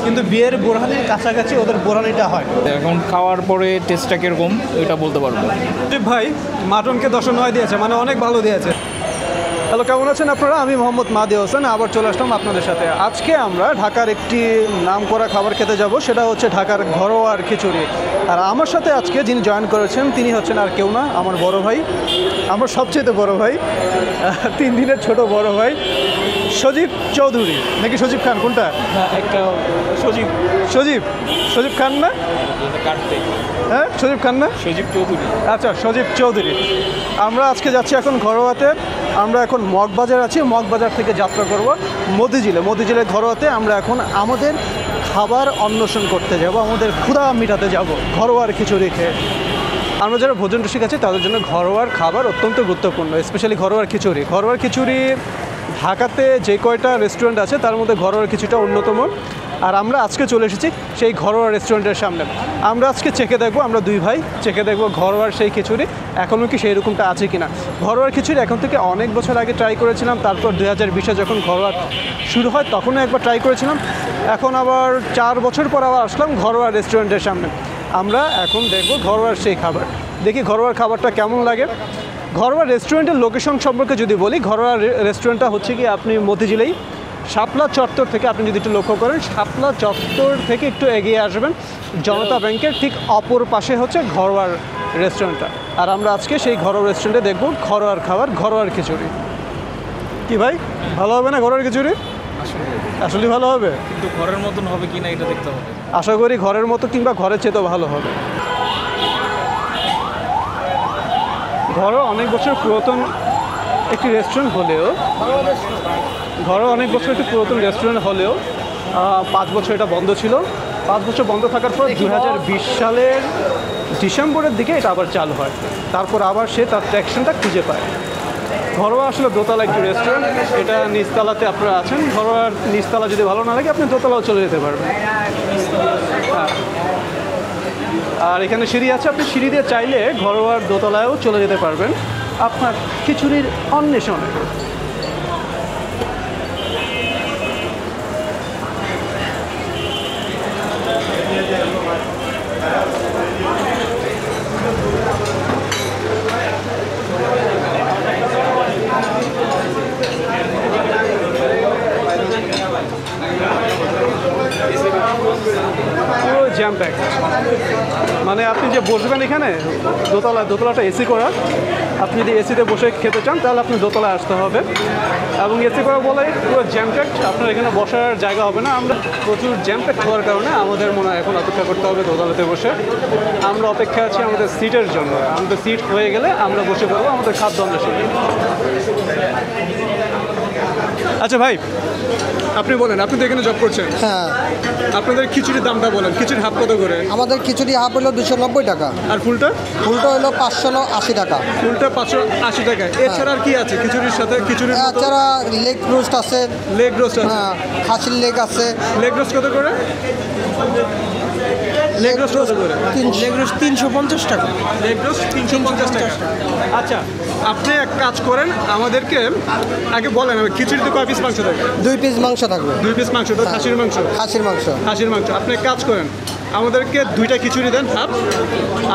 কিন্তু বিয়ের বোরহানির কাছাকাছি ওদের বোরহানিটা হয়। এখন খাওয়ার পরে টেস্টটা কীরকম এটা বলতে পারবো। ভাই মাটনকে 10/9 দিয়েছে, মানে অনেক ভালো দিয়েছে। হ্যালো, কেমন আছেন আপনারা? আমি মোহাম্মদ মাদি হোসেন, আবার চলে আসলাম আপনাদের সাথে। আজকে আমরা ঢাকার একটি নামকরা খাবার খেতে যাব, সেটা হচ্ছে ঢাকার ঘরোয়ার খিচুড়ি। আর আমার সাথে আজকে যিনি জয়েন করেছেন তিনি হচ্ছেন আর কেউ না, আমার বড় ভাই, আমার সবচেয়ে বড় ভাই, 3 দিনের ছোট বড় ভাই সজীব চৌধুরী, নাকি সজীব খান, কোনটা? একটা সজীব সজীব খান না? হ্যাঁ, সজীব খান না, সজীব চৌধুরী। আচ্ছা, সজীব চৌধুরী। আমরা আজকে যাচ্ছি এখন ঘরোয়াতে। আমরা এখন মগবাজার আছি, মগবাজার থেকে যাত্রা করব মতিঝিলে ঘরোয়াতে। আমরা এখন আমাদের খাবার অন্বেষণ করতে যাব, আমাদের ক্ষুধা মেটাতে যাব ঘরোয়ার খিচুড়ি খেয়ে। আমরা যারা ভোজন রসিক আছি তাদের জন্য ঘরোয়ার খাবার অত্যন্ত গুরুত্বপূর্ণ, স্পেশালি ঘরোয়ার খিচুড়ি। ঢাকাতে যে কয়টা রেস্টুরেন্ট আছে তার মধ্যে ঘরোয়ার খিচুড়িটা অন্যতম। আর আমরা আজকে চলে এসেছি সেই ঘরোয়া রেস্টুরেন্টের সামনে। আমরা আজকে চেখে দেখবো, আমরা দুই ভাই চেখে দেখবো ঘরোয়ার সেই খিচুড়ি এখনও কি সেই রকমটা আছে কিনা। ঘরোয়ার খিচুড়ি এখন থেকে অনেক বছর আগে ট্রাই করেছিলাম, তারপর 2020-এ যখন ঘরোয়া শুরু হয় তখনও একবার ট্রাই করেছিলাম। এখন আবার 4 বছর পর আবার আসলাম ঘরোয়া রেস্টুরেন্টের সামনে। আমরা এখন দেখবো ঘরোয়ার সেই খাবার, দেখি ঘরোয়ার খাবারটা কেমন লাগে। ঘরোয়া রেস্টুরেন্টের লোকেশন সম্পর্কে যদি বলি, ঘরোয়া রেস্টুরেন্টটা হচ্ছে কি আপনি মতিঝিলেই শাপলা চত্বর থেকে, আপনি যদি একটু লক্ষ্য করেন, শাপলা চত্বর থেকে একটু এগিয়ে আসবেন, জনতা ব্যাংকের ঠিক অপর পাশে হচ্ছে ঘরোয়ার রেস্টুরেন্টটা। আর আমরা আজকে সেই ঘরোয়া রেস্টুরেন্টে দেখব ঘরোয়ার খাবার, ঘরোয়ার খিচুড়ি। কি ভাই, ভালো হবে না ঘরোয়ার খিচুড়ি? আসলে ভালো হবে, কিন্তু ঘরের মতন হবে কিনা এটা দেখতে হবে। আশা করি ঘরের মতো কিংবা ঘরের চেয়েও ভালো হবে। ঘরোয়া অনেক বছর পুরাতন একটি রেস্টুরেন্ট হলেও 5 বছর এটা বন্ধ ছিল। 5 বছর বন্ধ থাকার পর 2020 সালের ডিসেম্বরের দিকে এটা আবার চালু হয়। তারপর আবার সে তার ট্র্যাকশনটা খুঁজে পায়। ঘরোয়া আসলে দোতলা একটি রেস্টুরেন্ট, এটা নিচতলাতে আপনারা আছেন। ঘরোয়ার নিচতলা যদি ভালো না লাগে আপনি দোতলাও চলে যেতে পারবেন। হ্যাঁ, আর এখানে সিঁড়ি আছে, আপনি সিঁড়ি দিয়ে চাইলে ঘরোয়ার দোতলায়ও চলে যেতে পারবেন আপনার খিচুড়ির অন্বেষণে। পুরো জ্যাম প্যাক, মানে আপনি যে বসবেন এখানে দোতলাটা এসি করা। আপনি যদি এসিতে বসে খেতে চান তাহলে আপনি দোতলায় আসতে হবে, এবং এসি করা বলে পুরো জ্যাম প্যাক, আপনার এখানে বসার জায়গা হবে না। আমরা প্রচুর জ্যাম প্যাক হওয়ার কারণে আমাদের মনে হয় এখন অপেক্ষা করতে হবে দোতলাতে বসে। আমরা অপেক্ষা আছি আমাদের সিটের জন্য। আমাদের সিট হয়ে গেলে আমরা বসে পড়বো আমাদের খাদ্য অন্বেষণে। আচ্ছা ভাই, আপনি বলেন, আপনি তো এখানে জব করছেন। হ্যাঁ, আপনাদের খিচুড়ির দামটা বলেন, খিচুড়ির হাফ কত করে? আমাদের খিচুড়ি হাফ হলো 290 টাকা, আর ফুলটা? ফুলটা হলো 580 টাকা। ফুলটা 580 টাকা। এছাড়া আর কি আছে খিচুড়ির সাথে? খিচুড়ির এছাড়া লেগ রোস্ট আছে, লেগ রোস্ট আছে। হ্যাঁ, খাসির লেগ আছে। লেগ রোস্ট কত করে? লেগ রোস্ট কত করে? লেগ রোস্ট 350 টাকা। লেগ রোস্ট 350 টাকা। আচ্ছা, আপনি এক কাজ করেন, আমাদেরকে আগে বলেন খিচুড়িতে কয় পিস মাংস থাকবে? 2 পিস মাংস থাকবে। 2 পিস মাংস, তো খাসির মাংস? খাসির মাংস। খাসির মাংস। আপনি এক কাজ করেন, আমাদেরকে 2টা খিচুড়ি দেন হাফ,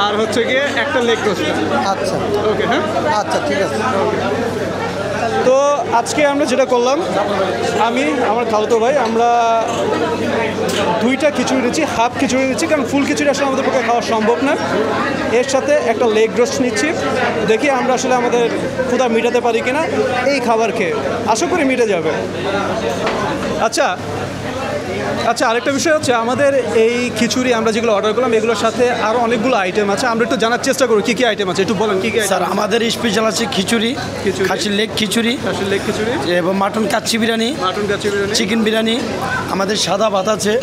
আর হচ্ছে গিয়ে একটা লেগ রোস্ট। আচ্ছা, ওকে, হ্যাঁ, আচ্ছা, ঠিক আছে। তো আজকে আমরা যেটা করলাম, আমি আমার খালতো ভাই, আমরা 2টা খিচুড়ি নিচ্ছি, হাফ খিচুড়ি নিচ্ছি, কারণ ফুল খিচুড়ি আসলে আমাদের পক্ষে খাওয়া সম্ভব না। এর সাথে একটা লেগ রোস্ট নিচ্ছি, দেখি আমরা আসলে আমাদের ক্ষুধা মেটাতে পারি কিনা এই খাবার খেয়ে। আশা করি মিটে যাবে। আচ্ছা, আরেকটা বিষয় হচ্ছে, আমাদের এই খিচুড়ি আমরা যেগুলো অর্ডার করলাম এগুলোর সাথে আরও অনেকগুলো আইটেম আছে। আমরা একটু জানার চেষ্টা করি কী কী আইটেম আছে, একটু বলেন কী কী। স্যার, আমাদের স্পেশাল আছে খিচুড়ি, খাসির লেগ খিচুড়ি, এবং মাটন কাচ্চি বিরিয়ানি, চিকেন বিরিয়ানি। আমাদের সাদা ভাত আছে,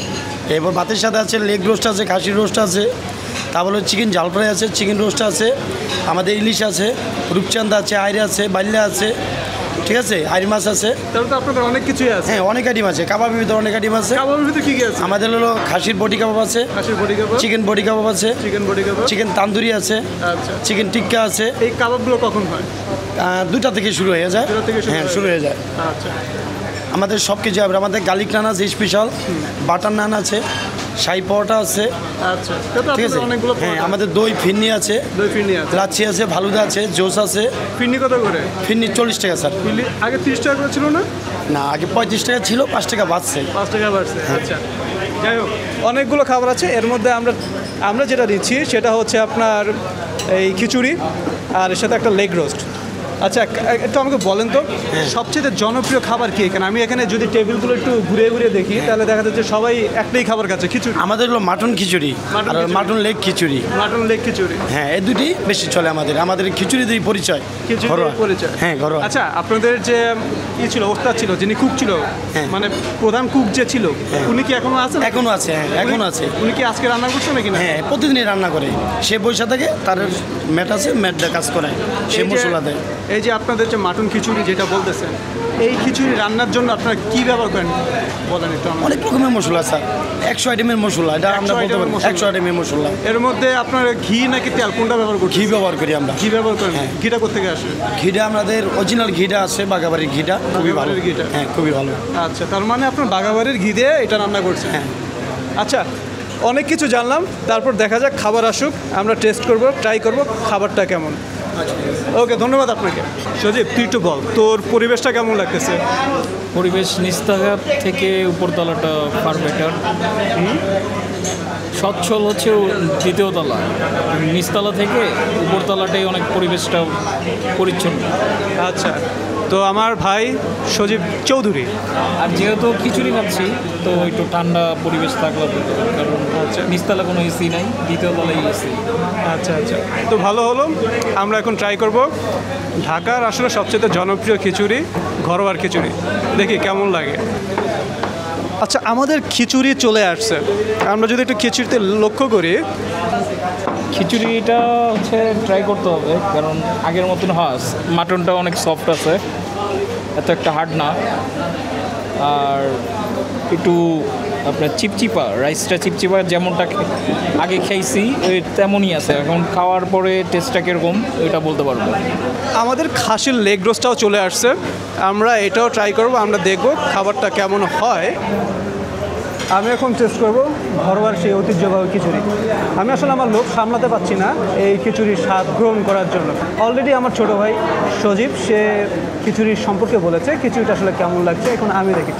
এবং ভাতের সাথে আছে লেগ রোস্ট আছে, খাসির রোস্ট আছে, তারপরে চিকেন ঝাল ফ্রাই আছে, চিকেন রোস্ট আছে, আমাদের ইলিশ আছে, রূপচাঁদা আছে, আইরে আছে, বাল্যা আছে, ঠিক আছে, আইরি মাছ আছে। তাহলে তো আপনাদের অনেক কিছুই আছে। হ্যাঁ, অনেক আইটেম আছে। কাবাবের ভিতরে অনেক আইটেম আছে। কাবাবের ভিতরে কী কী আছে? আমাদের হলো খাসির বডি কাবাব আছে, চিকেন বডি কাবাব আছে, চিকেন তান্দুরি আছে, চিকেন টিক্কা আছে। এই কাবাবগুলো কখন হয়? 2টা থেকে শুরু হয়ে যায়। হ্যাঁ, শুরু হয়ে যায়। আচ্ছা, আমাদের সব কিছু হবে। আমাদের গার্লিক নান আছে স্পেশাল, বাটার নান আছে, শাহি পরোটা আছে, আচ্ছা ঠিক আছে। অনেকগুলো হ্যাঁ, আমাদের দই ফিরনি আছে, দই ফিরনি আছে, লাচ্ছি আছে, ফালুদা আছে, জোস আছে। ফিরনি কত করে? ফিরনি 40 টাকা স্যার। ফিরনি আগে 30 টাকা করে ছিল না? না, আগে 35 টাকা ছিল, 5 টাকা বাড়ছে। 5 টাকা বাড়ছে, আচ্ছা। যাই হোক, অনেকগুলো খাবার আছে। এর মধ্যে আমরা যেটা দিচ্ছি সেটা হচ্ছে আপনার এই খিচুড়ি, আর এর সাথে একটা লেগ রোস্ট। আচ্ছা, একটু আমাকে বলেন তো সবচেয়ে জনপ্রিয় খাবার কি এখানে? আমি এখানে যদি টেবিলগুলো একটু ঘুরে ঘুরে দেখি তাহলে দেখা যাচ্ছে সবাই একটাই খাবার খাচ্ছে, খিচুড়ি। আমাদের হলো মাটন খিচুড়ি মাটন আর খিচুড়ি। মাটন লেগ খিচুড়ি। মাটন লেগ খিচুড়ি, হ্যাঁ, এই দুটি বেশি চলে আমাদের খিচুড়ি দিয়ে পরিচয়। খিচুড়ি ঘরোয়া। পরিচয়, হ্যাঁ, ঘরোয়া। আচ্ছা, আপনাদের যে ছিল ওস্তাদ ছিল, যিনি কুক ছিল, হ্যাঁ। মানে প্রধান কুক যে ছিল, উনি কি এখনো আছেন? এখনো আছে, হ্যাঁ, এখনো আছে। উনি কি আজকে রান্না করছে নাকি না? হ্যাঁ, প্রতিদিনই রান্না করে। সে বৈশা থাকে, তার ম্যাট আছে, ম্যাট দিয়ে কাজ করায়, সে এই যে- মশলা দেয়। এই যে আপনাদের যে মাটন খিচুড়ি যেটা বলতেছেন, এই খিচুড়ি রান্নার জন্য আপনারা কি ব্যবহার করেন বলেন একটু আমাকে। অনেক রকমের মশলা স্যার, 100 আইটেমের মশলা, এটা আমরা 100 বলতে পারি। আইটেমের মশলা। 100 আইটেমের মশলা। এর মধ্যে আপনার ঘি নাকি তেল কোনটা ব্যবহার করছেন? ঘি ব্যবহার করি আমরা। ঘি ব্যবহার করেন? হ্যাঁ। ঘিটা কোথেকে আসে? ঘিটা আমাদের অরিজিনাল ঘিটা আছে, বাগাবাড়ির ঘিটা, খুবই ভালো। বাগাবাড়ির ঘিটা? হ্যাঁ, খুবই ভালো। আচ্ছা, তার মানে আপনার বাগাবাড়ির ঘি দিয়ে এটা রান্না করছেন? হ্যাঁ। আচ্ছা, অনেক কিছু জানলাম, তারপর দেখা যাক খাবার আসুক, আমরা টেস্ট করব, ট্রাই করব খাবারটা কেমন। ওকে, ধন্যবাদ আপনাকে। সজীব, তুই একটু বল তোর পরিবেশটা কেমন লাগতেছে? পরিবেশ নিস্তালা থেকে উপরতলাটা ফার বেটার। সচ্ছল হচ্ছে দ্বিতীয় তলা, নিচতলা থেকে উপরতলাটাই অনেক পরিবেশটা পরিচ্ছন্ন। আচ্ছা, তো আমার ভাই সজীব চৌধুরী। আর যেহেতু খিচুড়ি খাচ্ছি তো একটু ঠান্ডা পরিবেশ থাকলে ভালো, কারণ নিচতলা কোনো এসি নাই, দ্বিতীয় তলায় এসি। আচ্ছা আচ্ছা, তো ভালো হলো। আমরা এখন ট্রাই করব ঢাকার আসলে সবচেয়ে জনপ্রিয় খিচুড়ি, ঘরোয়ার খিচুড়ি, দেখি কেমন লাগে। আচ্ছা, আমাদের খিচুড়ি চলে আসছে। আমরা যদি একটু খিচুড়িতে লক্ষ্য করি, খিচুড়িটা হচ্ছে ট্রাই করতে হবে, কারণ আগের মতন মাটনটা অনেক সফট আছে, এত একটা হার্ড না। আর একটু আপনার চিপচিপা, রাইসটা চিপচিপা, যেমনটা আগে খাইছি ওই তেমনই আছে। এখন খাওয়ার পরে টেস্টটা কীরকম ওইটা বলতে পারবো। আমাদের খাসির লেগ রোস্টটাও চলে আসছে। আমরা এটাও ট্রাই করব, আমরা দেখব খাবারটা কেমন হয়। আমি এখন টেস্ট করব ঘরোয়ার সেই ঐতিহ্যবাহী খিচুড়ি। আমি আসলে আমার লোভ সামলাতে পারছি না এই খিচুড়ির স্বাদ গ্রহণ করার জন্য। অলরেডি আমার ছোট ভাই সজীব, সে খিচুড়ির সম্পর্কে বলেছে খিচুড়িটা আসলে কেমন লাগছে। এখন আমি দেখি,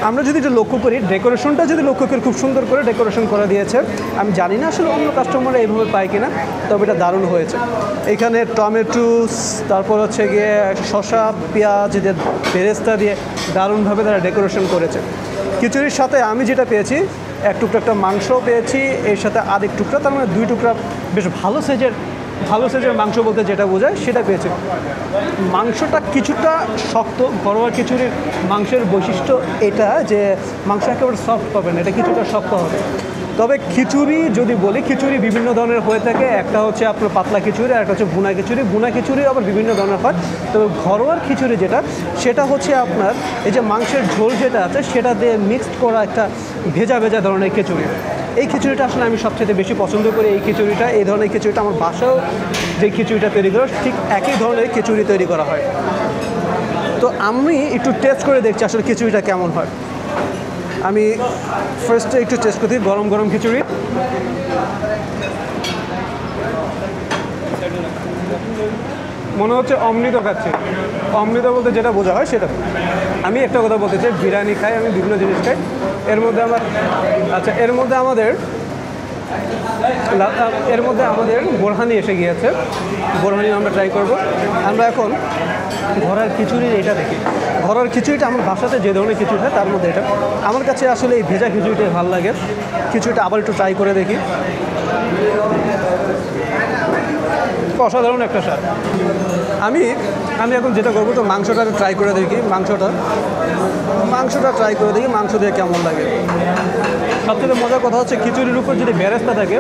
আমরা যদি এটা লক্ষ্য করি, ডেকোরেশনটা যদি লক্ষ্য করি, খুব সুন্দর করে ডেকোরেশন করা দিয়েছে। আমি জানি না আসলে অন্য কাস্টমাররা এইভাবে পায় কিনা, তবে এটা দারুণ হয়েছে। এখানে টমেটোস, তারপর হচ্ছে গিয়ে শসা, পেঁয়াজ দিয়ে, বেরেস্তা দিয়ে দারুণভাবে তারা ডেকোরেশন করেছে। খিচুড়ির সাথে আমি যেটা পেয়েছি, এক টুকরা একটা মাংস পেয়েছি, এর সাথে আরেক টুকরা, তার মানে 2 টুকরা বেশ ভালো সাইজের মাংস বলতে যেটা বোঝায় সেটা পেয়েছি। মাংসটা কিছুটা শক্ত। ঘরোয়া খিচুড়ির মাংসের বৈশিষ্ট্য এটা যে মাংস একেবারে সফট পাবেন, এটা কিছুটা শক্ত হবে। তবে খিচুড়ি যদি বলি, খিচুড়ি বিভিন্ন ধরনের হয়ে থাকে। একটা হচ্ছে আপনার পাতলা খিচুড়ি, আর একটা হচ্ছে ভুনা খিচুড়ি। ভুনা খিচুড়ি আবার বিভিন্ন ধরনের হয়। তবে ঘরোয়ার খিচুড়ি যেটা, সেটা হচ্ছে আপনার এই যে মাংসের ঝোল যেটা আছে সেটা দিয়ে মিক্সড করা একটা ভেজা ভেজা ধরনের খিচুড়ি। এই খিচুড়িটা আসলে আমি সবচেয়ে বেশি পছন্দ করি। এই ধরনের খিচুড়িটা আমার বাসাও যে খিচুড়িটা তৈরি করে ঠিক একই ধরনের খিচুড়ি তৈরি করা হয়। তো আমি একটু টেস্ট করে দেখছি আসলে খিচুড়িটা কেমন হয়। আমি ফার্স্টে একটু টেস্ট করছি গরম গরম খিচুড়ি। মনে হচ্ছে অমৃত খাচ্ছি। অমৃত বলতে যেটা বোঝা হয় সেটা। আমি একটা কথা বলতে চাই, বিরিয়ানি খাই, আমি বিভিন্ন জিনিস খাই, এর মধ্যে আমাদের বোরহানি এসে গিয়েছে। বোরহানি আমরা ট্রাই করব। আমরা এখন ঘরের খিচুড়ির এটা দেখি। ঘরের খিচুড়িটা আমার বাসাতে যে ধরনের খিচুড়ি হয় তার মধ্যে এটা আমার কাছে আসলে এই ভেজা খিচুড়িটাই ভালো লাগে। খিচুড়িটা আবার একটু ট্রাই করে দেখি। অসাধারণ একটা স্বাদ। আমি এখন যেটা করবো, তো মাংসটা ট্রাই করে দেখি। মাংসটা ট্রাই করে দেখি মাংস দিয়ে কেমন লাগে। সবচেয়ে মজার কথা হচ্ছে খিচুড়ির উপর যদি বেরেস্তা থাকে,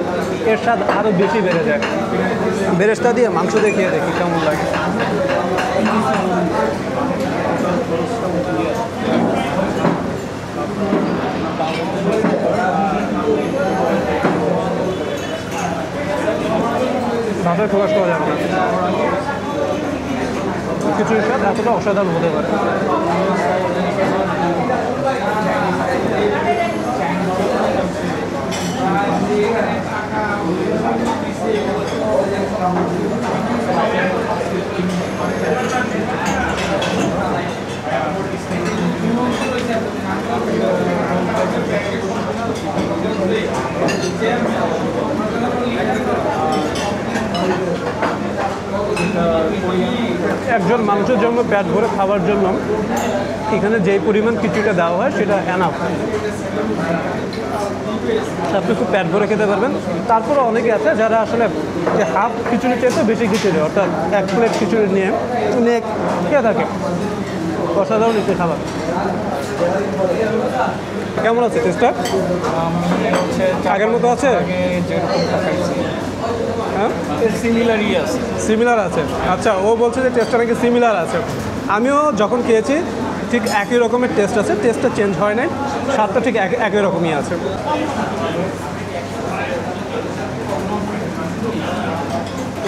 এর স্বাদ আরও বেশি বেড়ে যায়। বেরেস্তা দিয়ে মাংস দিয়ে খেয়ে দেখি কেমন লাগে। ভাষায় প্রকাশ করা যাবে না খিচুড়ির স্বাদ এতটা অসাধারণ হতে পারে। একজন মানুষের জন্য পেট ভরে খাবার জন্য এখানে যেই পরিমাণ খিচুড়িটা দেওয়া হয় সেটা এনাফ। আপনি খুব পেট ভরে খেতে পারবেন। তারপরে অনেকে আছে যারা আসলে যে হাফ খিচুড়ি চেয়েছে বেশি খিচুড়ি, অর্থাৎ 1 প্লেট খিচুড়ি নিয়ে অনেক খেয়ে থাকে। অসাধারণ নিচ্ছে খাবার। কেমন আছে টেস্টটা? আগের মতো আছে? হ্যাঁ, সিমিলারই আছে। সিমিলার আছে। আচ্ছা, ও বলছে যে টেস্টটা নাকি সিমিলার আছে। আমিও যখন খেয়েছি ঠিক একই রকমের টেস্ট আছে, টেস্টটা চেঞ্জ হয় নাই, স্বাদটা ঠিক একই রকমই আছে।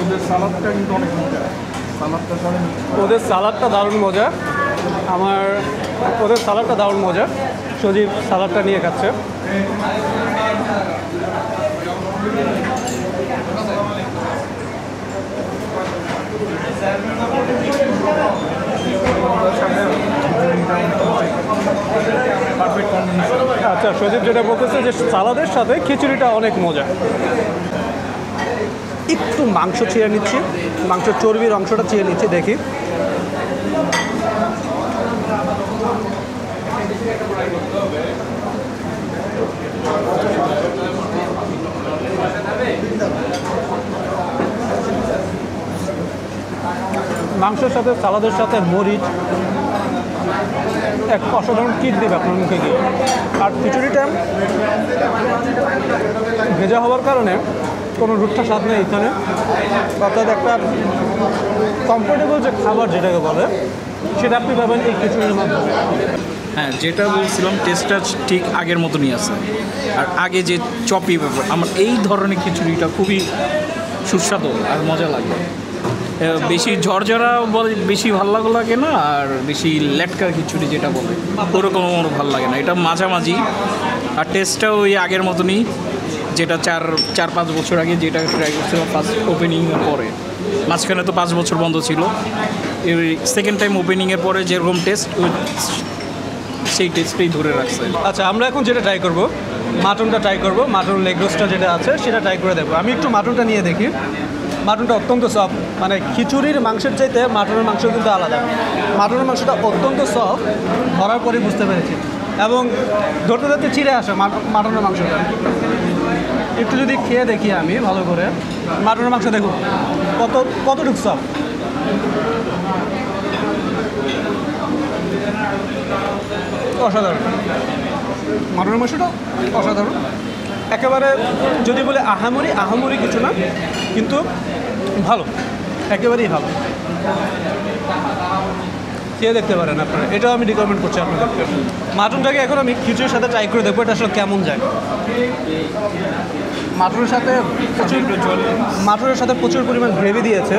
ওদের সালাদটা কিন্তু অনেক মজা। ওদের সালাদটা দারুণ মজা। ওদের সালাদটা দারুণ মজা। সজীব সালাদটা নিয়ে খাচ্ছে। আচ্ছা, সজীব যেটা বলতেছে যে সালাদের সাথে খিচুড়িটা অনেক মজা। একটু মাংস ছিঁড়ে নিচ্ছি, মাংসের চর্বির অংশটা ছিঁড়ে নিচ্ছি, দেখি। মাংসের সাথে সালাদের সাথে মরিচ এক অসাধারণ কিক দেবে আপনার মুখে গিয়ে। আর খিচুড়িটা ভেজা হওয়ার কারণে কোনো রুটটা স্বাদ নেই এখানে, অর্থাৎ একটা কমফোর্টেবল যে খাবার যেটাকে বলে সেটা আপনি পাবেন এই খিচুড়ির মাধ্যমে। হ্যাঁ, যেটা বলছিলাম টেস্টটা ঠিক আগের মতনই আছে। আর আগে যে চপি ব্যাপার, আমার এই ধরনের খিচুড়িটা খুবই সুস্বাদু আর মজা লাগে। বেশি ঝরঝরা বলে বেশি ভালো লাগে না, আর বেশি লেটকা খিচুড়ি যেটা বলে ওরকম আমার ভালো লাগে না। এটা মাঝামাঝি। আর টেস্টটাও ওই আগের মতনই, যেটা 4-5 বছর আগে যেটা ট্রাই করছিলাম ফার্স্ট ওপেনিংয়ের পরে। মাঝখানে তো 5 বছর বন্ধ ছিল। এই সেকেন্ড টাইম ওপেনিংয়ের পরে যেরকম টেস্ট, সেই টেস্টটাই ধরে রাখছে। আচ্ছা, আমরা এখন যেটা ট্রাই করব, মাটনটা ট্রাই করব। মাটন লেগ রোস্টটা যেটা আছে সেটা ট্রাই করে দেবো। আমি একটু মাটনটা নিয়ে দেখি। মাটনটা অত্যন্ত সফট, মানে খিচুড়ির মাংসের চাইতে মাটনের মাংস কিন্তু আলাদা। মাটনের মাংসটা অত্যন্ত সফট, ধরার পরে বুঝতে পেরেছি। এবং ধরতে ধরতে চিড়ে আসে মাটনের মাংসটা। একটু যদি খেয়ে দেখি আমি ভালো করে, মাটনের মাংস দেখুন কতটুকু সফট। অসাধারণ মাটনের মাংসটা, অসাধারণ একেবারে। যদি বলে আহামরি কিছু না, কিন্তু ভালো, একেবারেই ভালো। খেয়ে দেখতে পারেন আপনারা, এটাও আমি রিকমেন্ড করছি আপনাদেরকে। মাটনটাকে এখন আমি খিচুড়ির সাথে ট্রাই করে দেখবো এটা আসলে কেমন যায়। মাটনের সাথে প্রচুর পরিমাণ গ্রেভি দিয়েছে।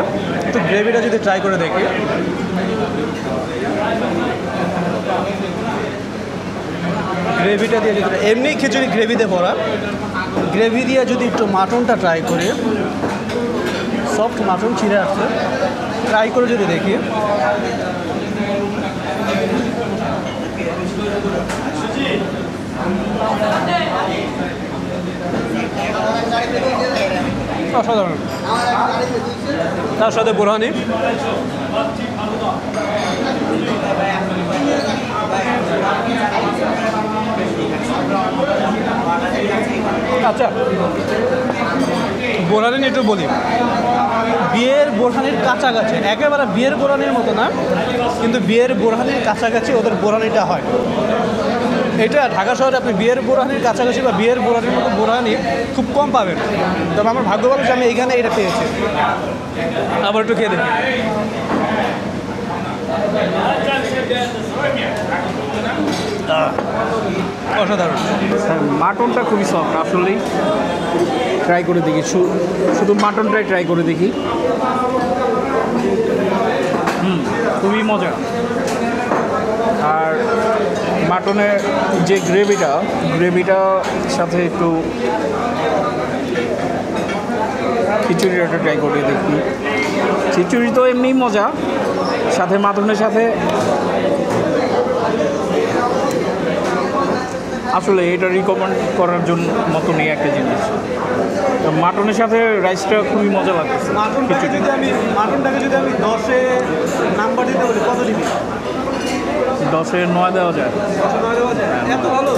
একটু গ্রেভিটা যদি ট্রাই করে দেখি। গ্রেভিটা দিয়ে যদি এমনি খিচুড়ি গ্রেভিতে ভরা, গ্রেভি দিয়ে যদি একটু মাটনটা ট্রাই করি, সফট মাটন ছিঁড়ে আসছে, ট্রাই করে যদি দেখি। অসাধারণ। তার সাথে বোরহানি, আচ্ছা বোরহানি নিয়ে একটু বলি। বিয়ের বোরহানির কাছাকাছি, একেবারে বিয়ের বোরহানির মতো না, কিন্তু বিয়ের বোরহানির কাছাকাছি ওদের বোরহানিটা হয়। এটা ঢাকা শহরে আপনি বিয়ের বোরহানির কাছাকাছি বা বিয়ের বোরহানির মতো বোরহানি খুব কম পাবেন। তবে আমার ভাগ্য ভালো যে আমি এইখানে এটা পেয়েছি। আবার একটু খেয়ে দেখি। অসাধারণ। মাটনটা খুবই সফট আসলেই। ট্রাই করে দেখি, শুধু মাটনটাই ট্রাই করে দেখি। খুবই মজা। আর মাটনের যে গ্রেভিটা সাথে একটু খিচুড়িটা ট্রাই করে দেখি। খিচুড়ি তো এমনিই মজা, সাথে মাটনের সাথে আসলে এটা রিকমেন্ড করার জন্য মতনই একটা জিনিস। তো মাটনের সাথে রাইসটা খুবই মজা লাগতেছে। মাটনটাকে যদি আমি 10-এ নাম্বার দিতে বলি কত দিবি? 10-এ 9 দেওয়া যায়। এত ভালো।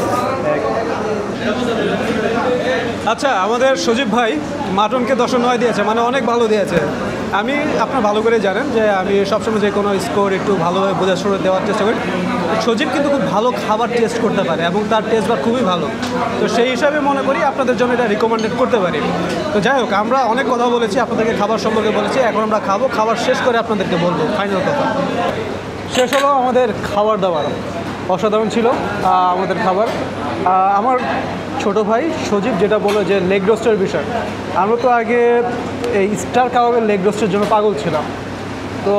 আচ্ছা, আমাদের সজীব ভাই মাটনকে 10-এ 9 দিয়েছে, মানে অনেক ভালো দিয়েছে। আমি আপনার ভালো করে জানেন যে আমি সবসময় যে কোনো স্কোর একটু ভালোভাবে বোঝাশোনা দেওয়ার চেষ্টা করি। সজীব কিন্তু খুব ভালো খাবার টেস্ট করতে পারে এবং তার টেস্ট বার খুবই ভালো। তো সেই হিসাবে মনে করি আপনাদের জন্য এটা রিকমেন্ডেড করতে পারি। তো যাই হোক, আমরা অনেক কথা বলেছি, আপনাদেরকে খাবার সম্পর্কে বলেছি, এখন আমরা খাবো। খাবার শেষ করে আপনাদেরকে বলবো ফাইনাল কথা। শেষ হলো আমাদের খাবার দাবার, অসাধারণ ছিল আমাদের খাবার। আমার ছোট ভাই সজীব যেটা বললো যে লেগ রোস্টের বিষয়, আমরা তো আগে এই স্টার কাবাবের লেগ রোস্টের জন্য পাগল ছিলাম। তো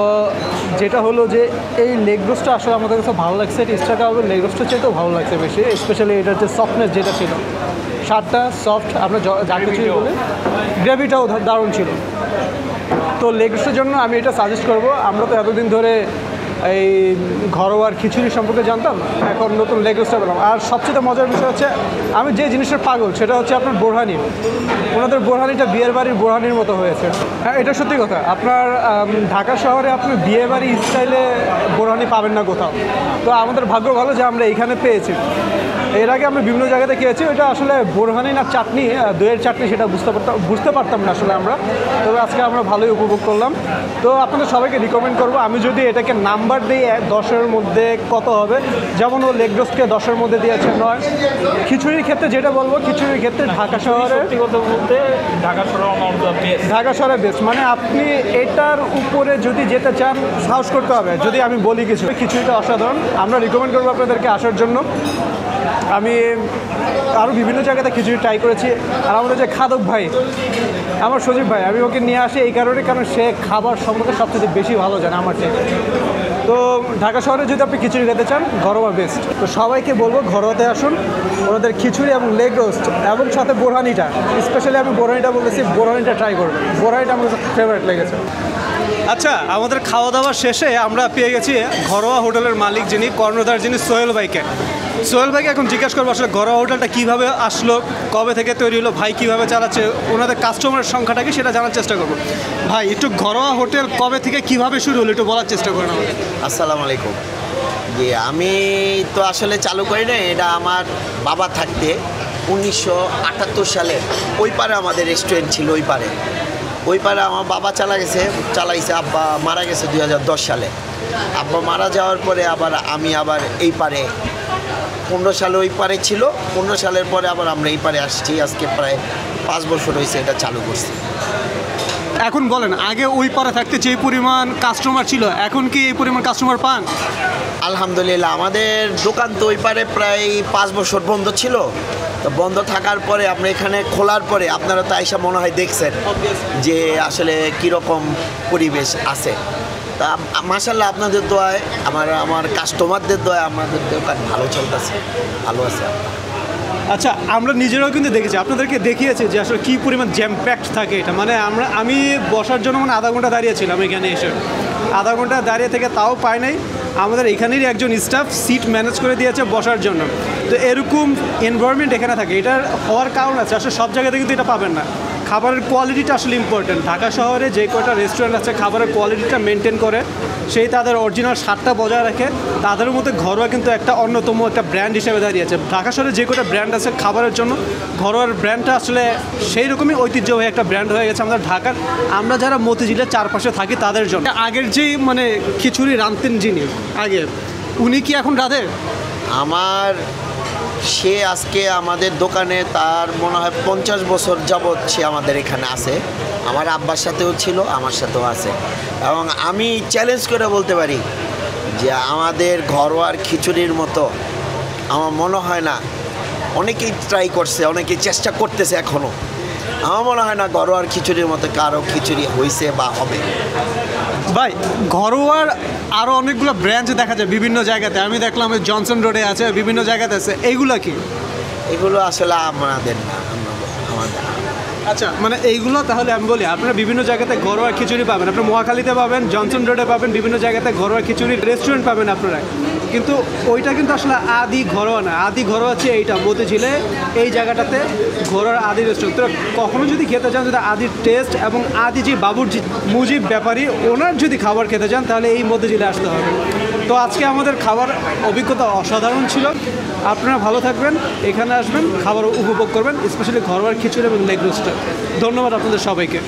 যেটা হলো যে এই লেগ রোস্টটা আসলে আমাদের কাছে ভালো লাগছে, এটা স্টার কাবাবের লেগ রোস্টের চেয়েতেও ভালো লাগছে বেশি, স্পেশালি এটার যে সফটনেস যেটা ছিল, স্বাদটা সফট, আমরা যা কিছু বলে গ্রেভিটাও দারুণ ছিল। তো লেগ রোস্টের জন্য আমি এটা সাজেস্ট করব। আমরা তো এতদিন ধরে এই ঘরোয়ার খিচুড়ি সম্পর্কে জানতাম, এখন নতুন লেগ রোস্টটা পেলাম। আর সবচেয়ে মজার বিষয় হচ্ছে আমি যে জিনিসের পাগল সেটা হচ্ছে আপনার বোরহানি। ওনাদের বোরহানিটা বিয়ের বাড়ির বোরহানির মতো হয়েছে। হ্যাঁ, এটা সত্যি কথা। আপনার ঢাকা শহরে আপনি বিয়ে বাড়ি স্টাইলে বোরহানি পাবেন না কোথাও। তো আমাদের ভাগ্য ভালো যে আমরা এইখানে পেয়েছি। এর আগে আমরা বিভিন্ন জায়গাতে খেয়েছি, ওইটা আসলে বোরহানি না চাটনি, দইয়ের চাটনি, সেটা বুঝতে পারতাম না আসলে আমরা। তবে আজকে আমরা ভালোই উপভোগ করলাম। তো আপনাদের সবাইকে রিকমেন্ড করবো, আমি যদি এটাকে নাম্বার দিই 10-এর মধ্যে কত হবে, যেমন ও লেগ রোস্টকে 10-এর মধ্যে দিয়েছে 9। খিচুড়ির ক্ষেত্রে যেটা বলবো, খিচুড়ির ক্ষেত্রে ঢাকা শহরে বলতে ঢাকা শহরে বেস্ট। মানে আপনি এটার উপরে যদি যেতে চান সাহস করতে হবে। যদি আমি বলি কিছু, খিচুড়িটা অসাধারণ, আমরা রিকমেন্ড করবো আপনাদেরকে আসার জন্য। আমি আরও বিভিন্ন জায়গাতে খিচুড়ি ট্রাই করেছি। আর আমাদের যে খাদক ভাই, আমার সজীব ভাই, আমি ওকে নিয়ে আসি এই কারণে, কারণ সে খাবার সম্পর্কে সবচেয়ে বেশি ভালো জানে আমার থেকে। তো ঢাকা শহরে যদি আপনি খিচুড়ি খেতে চান, ঘরোয়া বেস্ট। তো সবাইকে বলবো ঘরোয়াতে আসুন, ওনাদের খিচুড়ি এবং লেগ রোস্ট এবং সাথে বোরহানিটা, স্পেশালি আমি বোরহানিটা বলতেছি, বোরহানিটা ট্রাই করবেন। বোরহানিটা আমার ফেভারিট লেগেছে। আচ্ছা, আমাদের খাওয়া দাওয়া শেষে আমরা পেয়ে গেছি ঘরোয়া হোটেলের মালিক যিনি, কর্ণধার যিনি, সোহেল ভাইকে। সোহেল ভাইকে এখন জিজ্ঞাসা করবো আসলে ঘরোয়া হোটেলটা কীভাবে আসলো, কবে থেকে তৈরি হলো, ভাই কীভাবে চালাচ্ছে, ওনাদের কাস্টমারের সংখ্যাটা কি সেটা জানার চেষ্টা করবো। ভাই, একটু ঘরোয়া হোটেল কবে থেকে কীভাবে শুরু হলো একটু বলার চেষ্টা করেন আমাদের। আসসালামু আলাইকুম। জি, আমি তো আসলে চালু করি না, এটা আমার বাবা থাকতে 1978 সালে ওই পারে আমাদের রেস্টুরেন্ট ছিল। ওই পারে আমার বাবা চালাইছে, আব্বা মারা গেছে 2010 সালে। আব্বা মারা যাওয়ার পরে আমি আবার এই পারে 15 সালে ওই পারে ছিল, 15 সালের পরে আবার আমরা এই পারে আসছি। আজকে প্রায় 5 বছর হয়েছে এটা চালু করছি। এখন বলেন, আগে ওই পারে থাকতে যে পরিমাণ কাস্টমার ছিল, এখন কি এই পরিমাণ কাস্টমার পান? আলহামদুলিল্লাহ, আমাদের দোকান তো ওই পারে প্রায় 5 বছর বন্ধ ছিল। তো বন্ধ থাকার পরে আমরা এখানে খোলার পরে আপনারা তো আইসা মনে হয় দেখছেন যে আসলে কীরকম পরিবেশ আছে। তা মাশাআল্লাহ, আপনাদের দোয়ায়, আমার কাস্টমারদের দোয়ায় আমাদের দোকান ভালো চলতেছে, ভালো আছে। আচ্ছা, আমরা নিজেরাও কিন্তু দেখেছি, আপনাদেরকে দেখিয়েছি যে আসলে কী পরিমাণ জ্যাম প্যাকড থাকে এটা। মানে আমি বসার জন্য আধা ঘন্টা দাঁড়িয়েছিলাম এখানে এসে, আধা ঘন্টা দাঁড়িয়ে থেকে তাও পাই নাই। আমাদের এখানেরই একজন স্টাফ সিট ম্যানেজ করে দিয়েছে বসার জন্য। তো এরকম এনভায়রনমেন্ট এখানে থাকে, এটার হওয়ার কারণ আছে। আসলে সব জায়গাতে কিন্তু এটা পাবেন না। খাবারের কোয়ালিটিটা আসলে ইম্পর্টেন্ট। ঢাকা শহরে যে কয়টা রেস্টুরেন্ট আছে খাবারের কোয়ালিটিটা মেনটেন করে, সেই তাদের অরিজিনাল স্বাদটা বজায় রাখে, তাদের মধ্যে ঘরোয়া কিন্তু একটা অন্যতম একটা ব্র্যান্ড হিসেবে দাঁড়িয়েছে। ঢাকা শহরে যে কয়টা ব্র্যান্ড আছে খাবারের জন্য, ঘরোয়ার ব্র্যান্ডটা আসলে সেই রকমই ঐতিহ্যবাহী একটা ব্র্যান্ড হয়ে গেছে আমাদের ঢাকার। আমরা যারা মতিঝিলের চারপাশে থাকি তাদের জন্য। আগের যেই মানে খিচুড়ি রাঁধতেন যিনি আগে, উনি কি এখন রাঁধে? সে আজকে আমাদের দোকানে তার মনে হয় 50 বছর যাবৎ সে আমাদের এখানে আছে। আমার আব্বার সাথেও ছিল, আমার সাথেও আছে। এবং আমি চ্যালেঞ্জ করে বলতে পারি যে আমাদের ঘরোয়ার খিচুড়ির মতো আমার মনে হয় না। অনেকেই ট্রাই করছে, অনেকেই চেষ্টা করতেছে এখনও। আমার মনে হয় না ঘরোয়ার খিচুড়ির মতো কারো খিচুড়ি হয়েছে বা হবে। ভাই, ঘরোয়ার আরও অনেকগুলো ব্রাঞ্চ দেখা যায় বিভিন্ন জায়গাতে। আমি দেখলাম জনসন রোডে আছে, বিভিন্ন জায়গাতে আছে। এইগুলা কি? এগুলো আসলে আমাদের না, আমাদের আচ্ছা, মানে এইগুলো তাহলে আমি বলি, আপনারা বিভিন্ন জায়গাতে ঘরোয়া খিচুড়ি পাবেন, আপনার মহাখালীতে পাবেন, জনসন রোডে পাবেন, বিভিন্ন জায়গাতে ঘরোয়া খিচুড়ি রেস্টুরেন্ট পাবেন আপনারা, কিন্তু ওইটা কিন্তু আসলে আদি ঘরোয়া না। আদি ঘরোয়া হচ্ছে এইটা মতিঝিলে, এই জায়গাটাতে ঘরোয়া আদি রেস্টুরেন্ট। তো কখনো যদি খেতে চান, যদি আদির টেস্ট এবং আদি যে বাবুর্চি মুজিব ব্যাপারী ওনার যদি খাবার খেতে চান, তাহলে এই মতিঝিলে আসতে হবে। তো আজকে আমাদের খাবার অভিজ্ঞতা অসাধারণ ছিল। আপনারা ভালো থাকবেন, এখানে আসবেন, খাবার উপভোগ করবেন, স্পেশালি ঘরোয়া খিচুড়ি এবং লেগ রোস্টার। ধন্যবাদ আপনাদের সবাইকে।